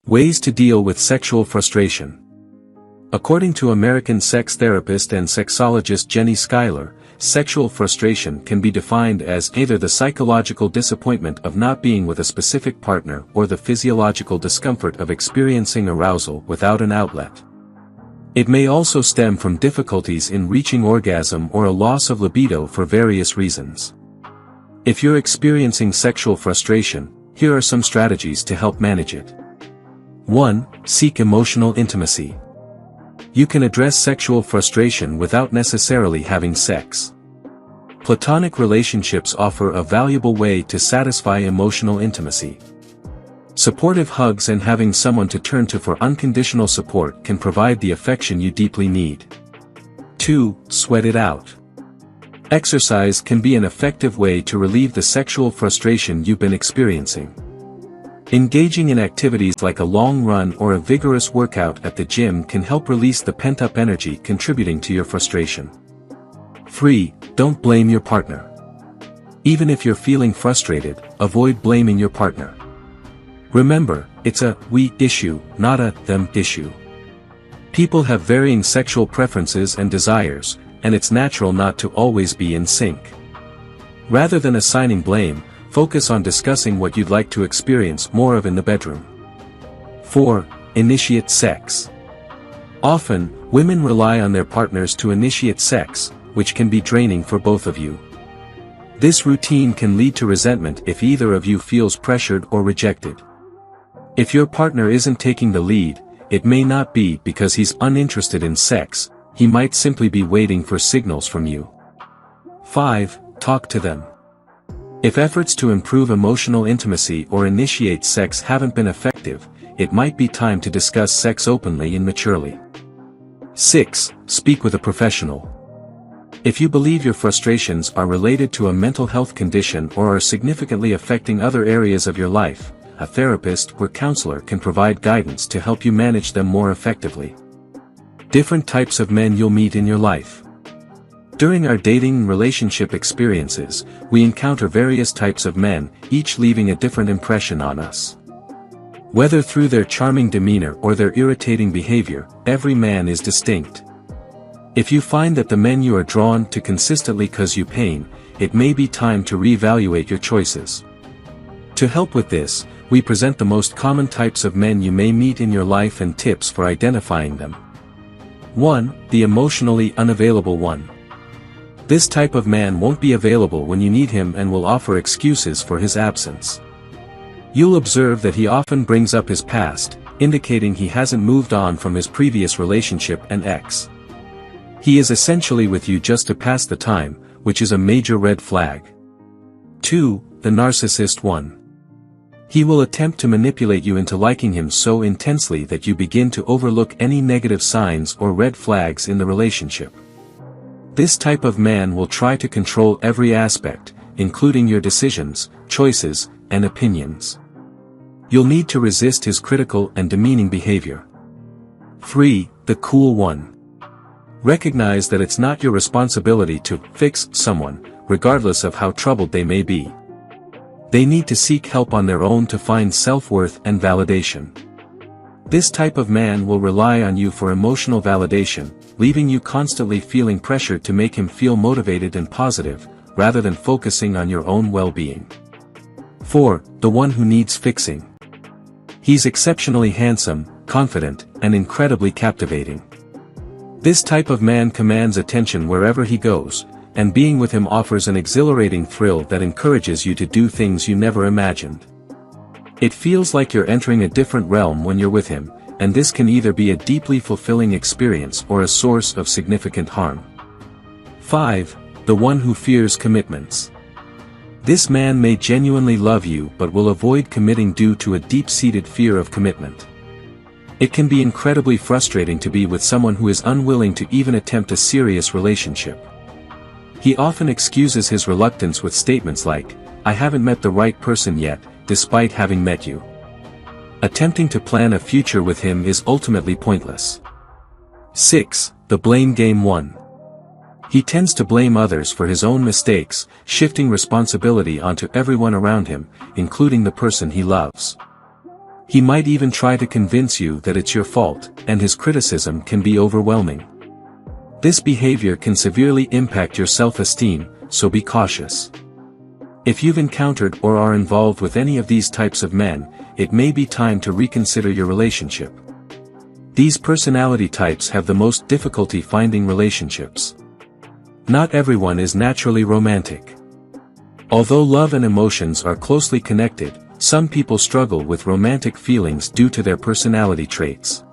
Ways to deal with sexual frustration. According to American sex therapist and sexologist Jenni Skyler, sexual frustration can be defined as either the psychological disappointment of not being with a specific partner or the physiological discomfort of experiencing arousal without an outlet. It may also stem from difficulties in reaching orgasm or a loss of libido for various reasons. If you're experiencing sexual frustration, here are some strategies to help manage it. 1. Seek emotional intimacy. You can address sexual frustration without necessarily having sex. Platonic relationships offer a valuable way to satisfy emotional intimacy. Supportive hugs and having someone to turn to for unconditional support can provide the affection you deeply need. 2. Sweat it out. Exercise can be an effective way to relieve the sexual frustration you've been experiencing. Engaging in activities like a long run or a vigorous workout at the gym can help release the pent-up energy contributing to your frustration. 3. Don't blame your partner. Even if you're feeling frustrated, avoid blaming your partner. Remember, it's a we issue, not a them issue. People have varying sexual preferences and desires, and it's natural not to always be in sync. Rather than assigning blame, focus on discussing what you'd like to experience more of in the bedroom. 4. Initiate sex. Often, women rely on their partners to initiate sex, which can be draining for both of you. This routine can lead to resentment if either of you feels pressured or rejected. If your partner isn't taking the lead, it may not be because he's uninterested in sex, he might simply be waiting for signals from you. 5. Talk to them. If efforts to improve emotional intimacy or initiate sex haven't been effective, it might be time to discuss sex openly and maturely. 6. Speak with a professional. If you believe your frustrations are related to a mental health condition or are significantly affecting other areas of your life, a therapist or counselor can provide guidance to help you manage them more effectively. Different types of men you'll meet in your life. During our dating and relationship experiences, we encounter various types of men, each leaving a different impression on us. Whether through their charming demeanor or their irritating behavior, every man is distinct. If you find that the men you are drawn to consistently cause you pain, it may be time to reevaluate your choices. To help with this, we present the most common types of men you may meet in your life and tips for identifying them. 1. The emotionally unavailable one. This type of man won't be available when you need him and will offer excuses for his absence. You'll observe that he often brings up his past, indicating he hasn't moved on from his previous relationship and ex. He is essentially with you just to pass the time, which is a major red flag. 2. The narcissist one. He will attempt to manipulate you into liking him so intensely that you begin to overlook any negative signs or red flags in the relationship. This type of man will try to control every aspect, including your decisions, choices, and opinions. You'll need to resist his critical and demeaning behavior. 3. The cool one. Recognize that it's not your responsibility to fix someone, regardless of how troubled they may be. They need to seek help on their own to find self-worth and validation. This type of man will rely on you for emotional validation, leaving you constantly feeling pressured to make him feel motivated and positive, rather than focusing on your own well-being. 4. The one who needs fixing. He's exceptionally handsome, confident, and incredibly captivating. This type of man commands attention wherever he goes, and being with him offers an exhilarating thrill that encourages you to do things you never imagined. It feels like you're entering a different realm when you're with him, and this can either be a deeply fulfilling experience or a source of significant harm. 5. The one who fears commitments. This man may genuinely love you but will avoid committing due to a deep-seated fear of commitment. It can be incredibly frustrating to be with someone who is unwilling to even attempt a serious relationship. He often excuses his reluctance with statements like, "I haven't met the right person yet," despite having met you. Attempting to plan a future with him is ultimately pointless. 6. The blame game one. He tends to blame others for his own mistakes, shifting responsibility onto everyone around him, including the person he loves. He might even try to convince you that it's your fault, and his criticism can be overwhelming. This behavior can severely impact your self-esteem, so be cautious. If you've encountered or are involved with any of these types of men, it may be time to reconsider your relationship. These personality types have the most difficulty finding relationships. Not everyone is naturally romantic. Although love and emotions are closely connected, some people struggle with romantic feelings due to their personality traits.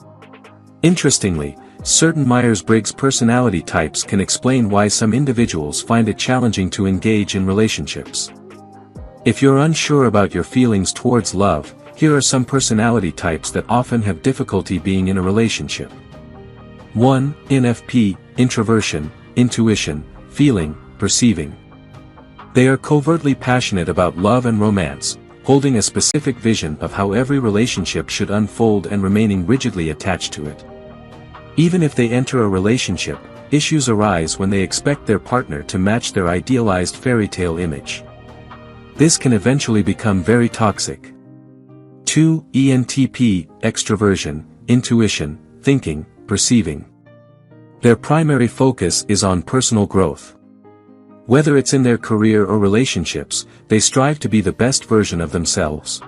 Interestingly, certain Myers-Briggs personality types can explain why some individuals find it challenging to engage in relationships. If you're unsure about your feelings towards love, here are some personality types that often have difficulty being in a relationship. 1. INFP, introversion, intuition, feeling, perceiving. They are covertly passionate about love and romance, holding a specific vision of how every relationship should unfold and remaining rigidly attached to it. Even if they enter a relationship, issues arise when they expect their partner to match their idealized fairy tale image. This can eventually become very toxic. 2. ENTP, extroversion, intuition, thinking, perceiving. Their primary focus is on personal growth. Whether it's in their career or relationships, they strive to be the best version of themselves.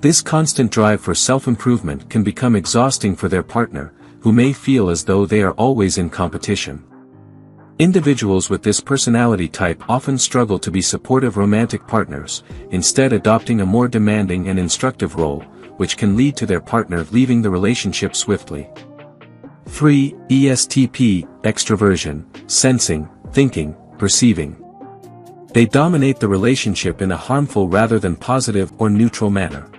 This constant drive for self-improvement can become exhausting for their partner, who may feel as though they are always in competition. Individuals with this personality type often struggle to be supportive romantic partners, instead adopting a more demanding and instructive role, which can lead to their partner leaving the relationship swiftly. 3. ESTP, extroversion, sensing, thinking, perceiving. They dominate the relationship in a harmful rather than positive or neutral manner.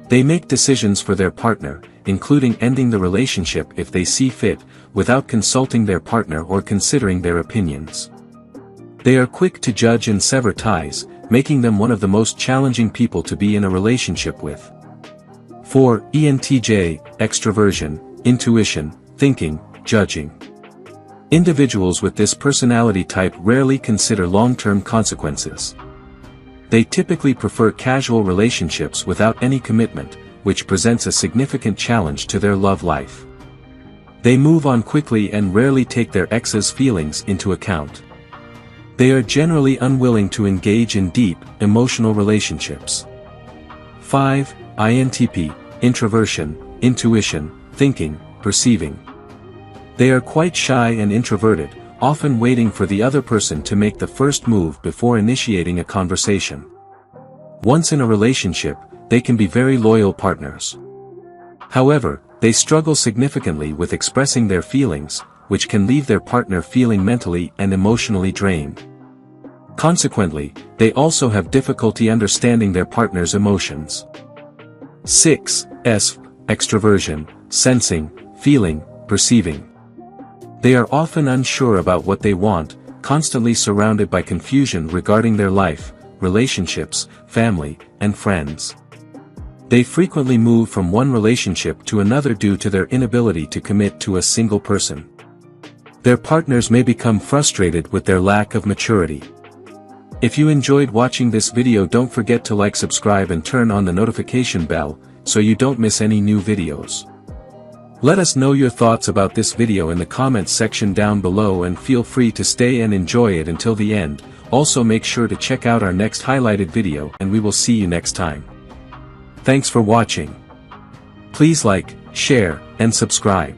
They make decisions for their partner, including ending the relationship if they see fit, without consulting their partner or considering their opinions. They are quick to judge and sever ties, making them one of the most challenging people to be in a relationship with. 4. ENTJ, extroversion, intuition, thinking, judging. Individuals with this personality type rarely consider long-term consequences. They typically prefer casual relationships without any commitment, which presents a significant challenge to their love life. They move on quickly and rarely take their ex's feelings into account. They are generally unwilling to engage in deep, emotional relationships. 5. INTP, introversion, intuition, thinking, perceiving. They are quite shy and introverted, often waiting for the other person to make the first move before initiating a conversation. Once in a relationship, they can be very loyal partners. However, they struggle significantly with expressing their feelings, which can leave their partner feeling mentally and emotionally drained. Consequently, they also have difficulty understanding their partner's emotions. 6. ESP, extroversion, sensing, feeling, perceiving. They are often unsure about what they want, constantly surrounded by confusion regarding their life, relationships, family, and friends. They frequently move from one relationship to another due to their inability to commit to a single person. Their partners may become frustrated with their lack of maturity. If you enjoyed watching this video, don't forget to like, subscribe and turn on the notification bell, so you don't miss any new videos. Let us know your thoughts about this video in the comments section down below, and feel free to stay and enjoy it until the end. Also make sure to check out our next highlighted video, and we will see you next time. Thanks for watching. Please like, share, and subscribe.